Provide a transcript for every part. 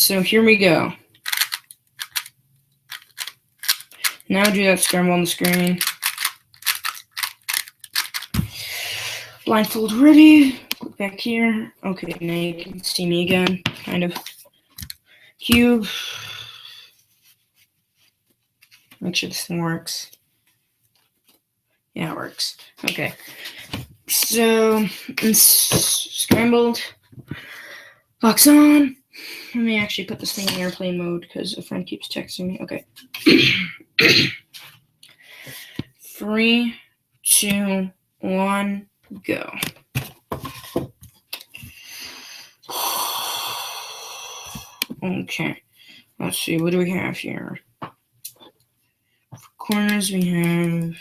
so here we go. Now do that scramble on the screen. Blindfold ready. Click back here. Okay, now you can see me again, kind of. Cube. Make sure this thing works. Yeah, it works. Okay. So, it's scrambled. Box on. Let me actually put this thing in airplane mode because a friend keeps texting me. Okay. 3, 2, 1, go. Okay. Let's see. What do we have here? For corners, we have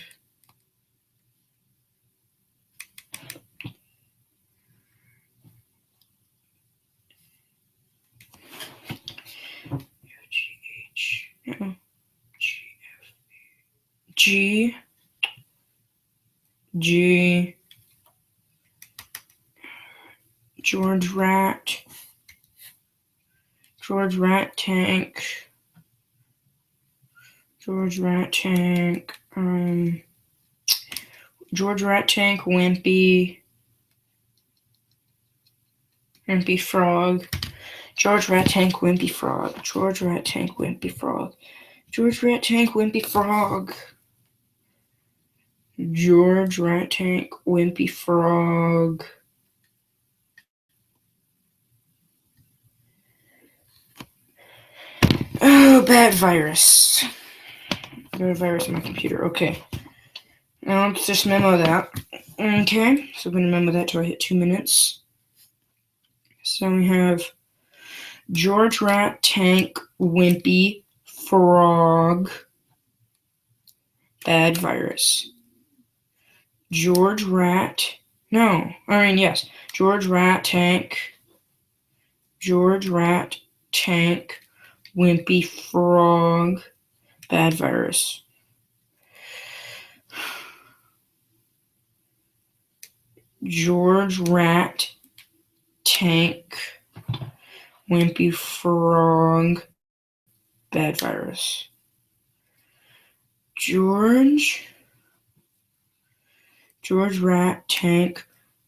G, George Rat Tank, George Rat Tank, Wimpy Frog, George Rat Tank, Wimpy Frog, George Rat Tank, Wimpy Frog, George Rat Tank, Wimpy Frog, George Rat Tank, Wimpy Frog. Oh, bad virus. Bad virus on my computer. Okay. Now let's just memo that. Okay, so I'm going to memo that till I hit 2 minutes. So we have George Rat Tank, Wimpy Frog, bad virus. George Rat Tank, Wimpy Frog, bad virus. George Rat Tank, Wimpy Frog, bad virus. George Rat Tank,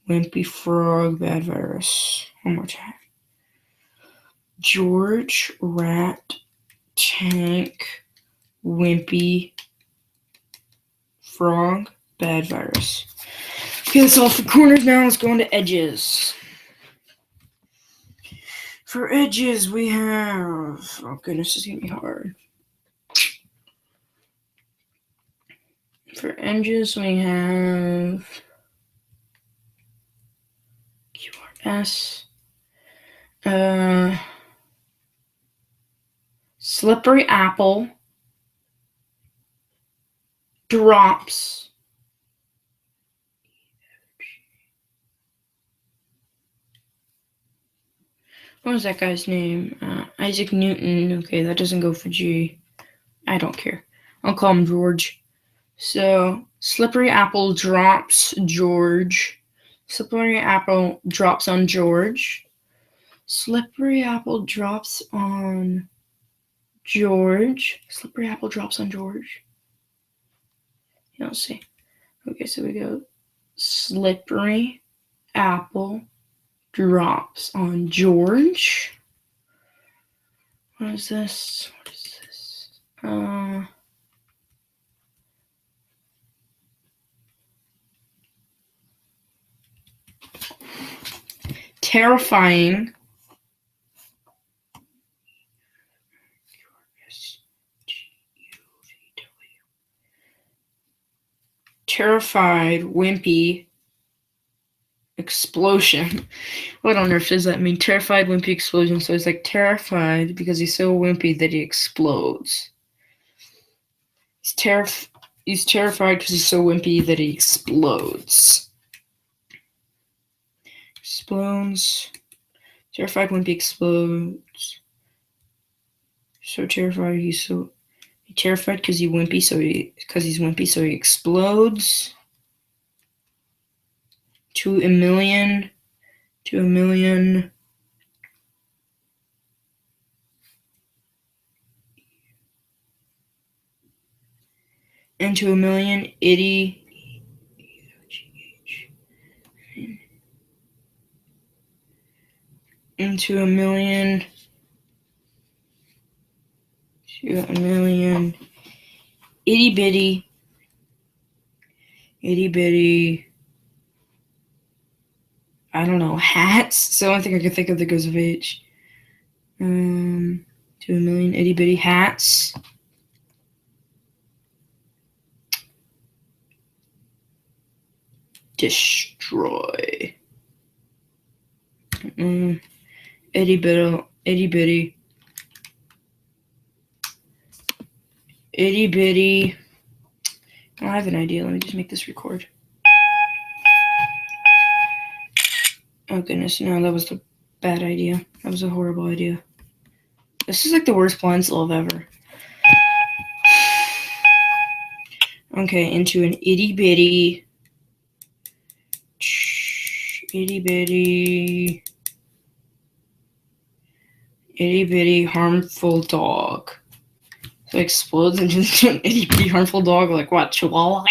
Wimpy Frog, bad virus. One more time. George Rat Tank, Wimpy Frog, bad virus. Okay, that's all for corners. Now let's go into edges. For edges, we have... Oh, goodness, this is going to be hard. For edges, we have... QRS. Slippery Apple. Drops. What was that guy's name? Isaac Newton. Okay, that doesn't go for G. I don't care. I'll call him George. So, Slippery Apple drops George. Slippery Apple drops on George. Slippery Apple drops on George. Slippery Apple drops on George. Yeah, let's see. Okay, so we go Slippery Apple drops on George. What is this? Terrifying. Terrified, wimpy, explosion. What on earth does that mean? Terrified, wimpy, explosion. So it's like terrified because he's so wimpy that he explodes. He's terrified because he's so wimpy that he explodes. Explodes. Terrified, wimpy, explodes. So terrified, he's terrified because he's wimpy, so he explodes. To a million. into a million itty into a million to a million itty bitty I don't know, hats. So the only thing I can think of that goes with H. To a million itty bitty hats. Destroy. Itty bitty. Oh, I have an idea. Let me just make this record. Oh goodness, no, that was a bad idea. That was a horrible idea. This is like the worst pencil I've ever. Okay, into an itty bitty harmful dog. So it explodes into an itty bitty harmful dog, like what, Chihuahua?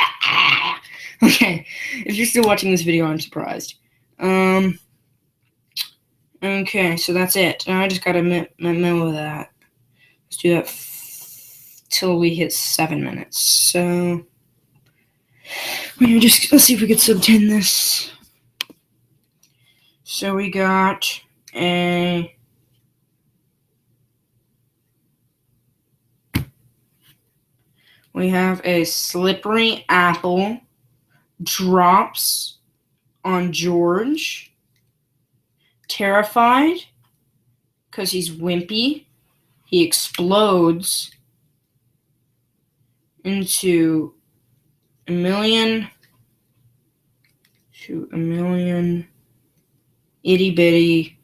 Okay, if you're still watching this video, I'm surprised. Okay, so that's it. Now I just gotta memo that. Let's do that till we hit 7 minutes. So let's see if we could sub 10 this. So we got a slippery apple drops on George. Terrified because he's wimpy. He explodes into a million itty bitty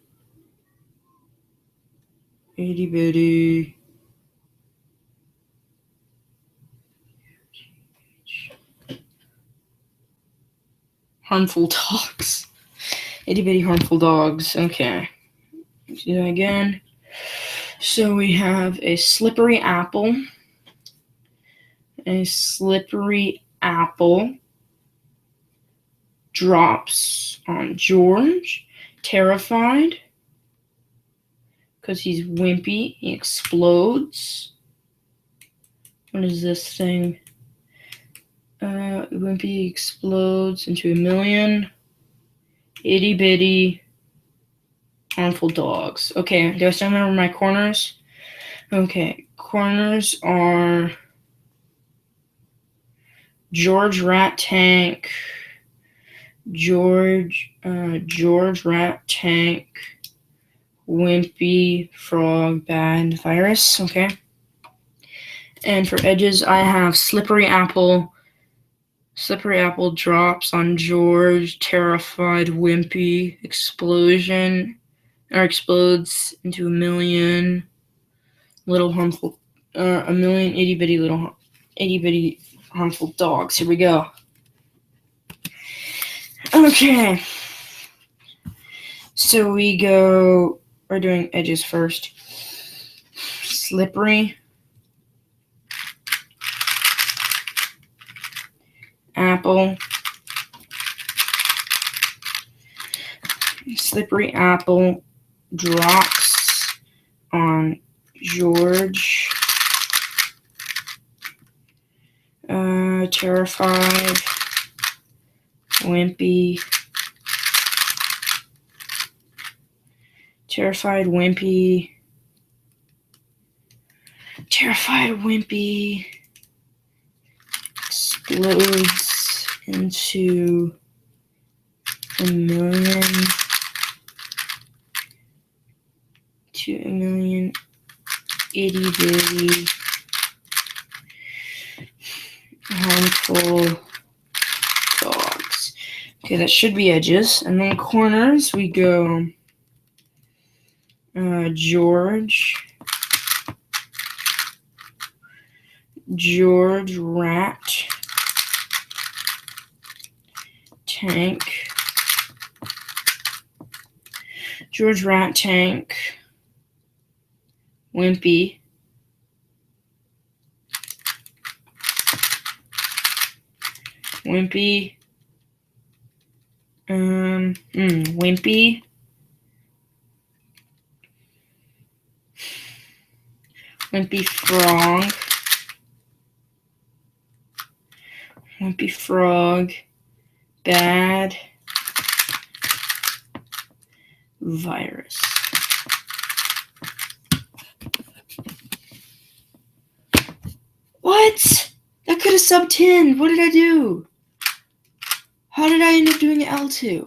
harmful dogs. Itty bitty harmful dogs. Okay. Let's do that again. So we have a slippery apple. A slippery apple drops on George. Terrified because he's wimpy. He explodes. What is this thing? Wimpy explodes into a million itty bitty harmful dogs. Okay, do I still remember my corners? Okay, corners are George Rat Tank, George Rat Tank, Wimpy Frog Bad Virus. Okay. And for edges, I have slippery apple. Slippery apple drops on George. Terrified wimpy explodes into a million little harmful, a million itty bitty harmful dogs. Here we go. Okay. So we're doing edges first. Slippery apple. Slippery apple drops on George. Terrified wimpy. Terrified wimpy explodes into a million itty bitty harmful dogs. Okay, that should be edges. And then corners, we go George Rat Tank. George Rat Tank Wimpy Wimpy. Wimpy. Wimpy Frog. Wimpy Frog. Bad. Virus. What? That could have sub 10. What did I do? How did I end up doing an L2?